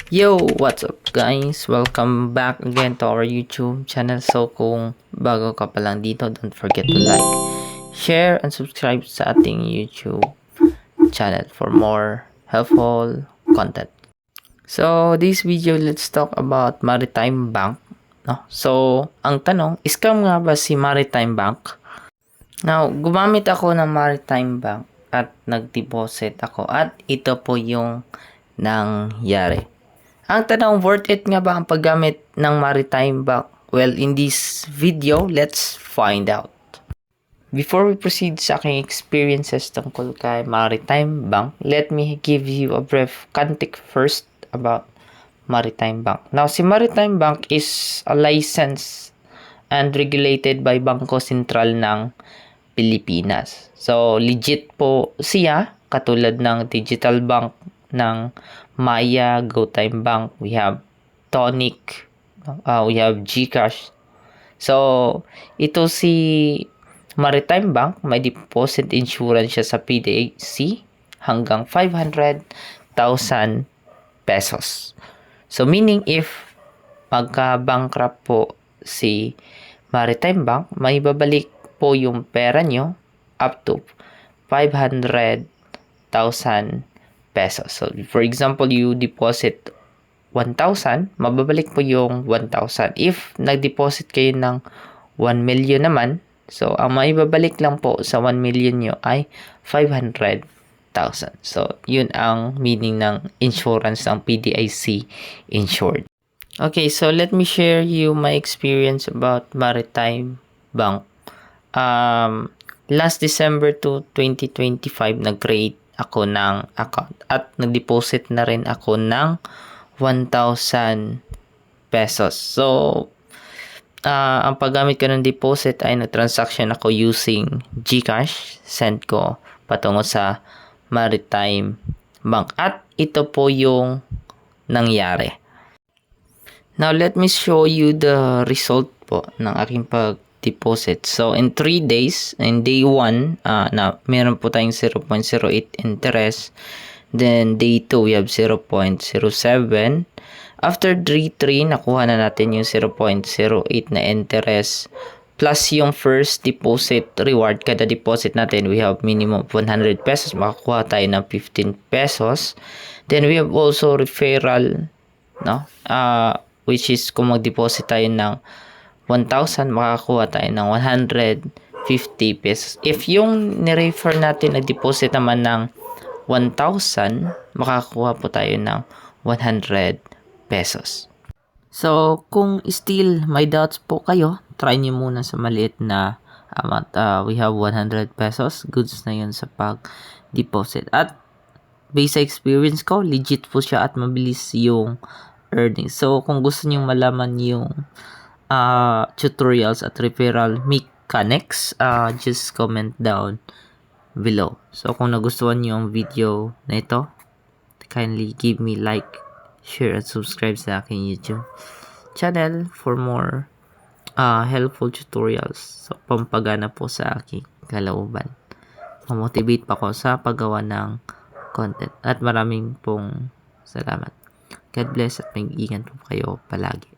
Yo, what's up guys? Welcome back again to our YouTube channel. So kung bago ka pa lang dito, don't forget to like, share, and subscribe sa ating YouTube channel for more helpful content. So this video, let's talk about Maritime Bank. No? So ang tanong, scam nga ba si Maritime Bank? Now, gumamit ako ng Maritime Bank at nag-deposit ako at ito po yung nangyari. Ang tanong, worth it nga ba ang paggamit ng Maritime Bank? Well, in this video, let's find out. Before we proceed sa aking experiences tungkol kay Maritime Bank, let me give you a brief context first about Maritime Bank. Now, si Maritime Bank is a licensed and regulated by Bangko Sentral ng Pilipinas. So, legit po siya, katulad ng digital bank ng Maya, GoTime Bank, we have Tonic, we have GCash. So, ito si Maritime Bank, may deposit insurance siya sa PDAC hanggang 500,000 pesos. So, meaning if magka-bankrupt po si Maritime Bank, may babalik po yung pera nyo up to 500,000 pesos. So, for example, you deposit 1,000, mababalik po yung 1,000. If nag-deposit kayo ng 1 million naman, so, ang maibabalik lang po sa 1 million nyo ay 500,000. So, yun ang meaning ng insurance ng PDIC insured. Okay, so let me share you my experience about Maritime Bank. Last December to 2025, nag-create ako ng account at nag-deposit na rin ako ng 1,000 pesos. So, ang paggamit ko ng deposit ay nag-transaction ako using GCash. Send ko patungo sa Maritime Bank. At ito po yung nangyari. Now, let me show you the result po ng aking pag-deposit. So, in 3 days, in day 1, meron po tayong 0.08 interest. Then, day 2, we have 0.07. After day 3, nakuha na natin yung 0.08 na interest. Plus yung first deposit reward. Kada deposit natin, we have minimum of 100 pesos. Makakuha tayo ng 15 pesos. Then, we have also referral, no? Which is kung mag-deposit tayo ng 1,000, makakuha tayo ng 150 pesos. If yung ni-refer natin nag-deposit naman ng 1,000, makakuha po tayo ng 100 pesos. So, kung still may doubts po kayo, try nyo muna sa maliit na amount. We have 100 pesos. Goods na yun sa pag-deposit. At based sa experience ko, legit po siya at mabilis yung earnings. So, kung gusto nyo malaman yung tutorials at referral mechanics, just comment down below. So, kung nagustuhan nyo ang video na ito, kindly give me like, share, and subscribe sa aking YouTube channel for more helpful tutorials. So, pampagana po sa aking kalooban. Mamotivate pa ko sa paggawa ng content. At maraming pong salamat. God bless at mag-ingat po kayo palagi.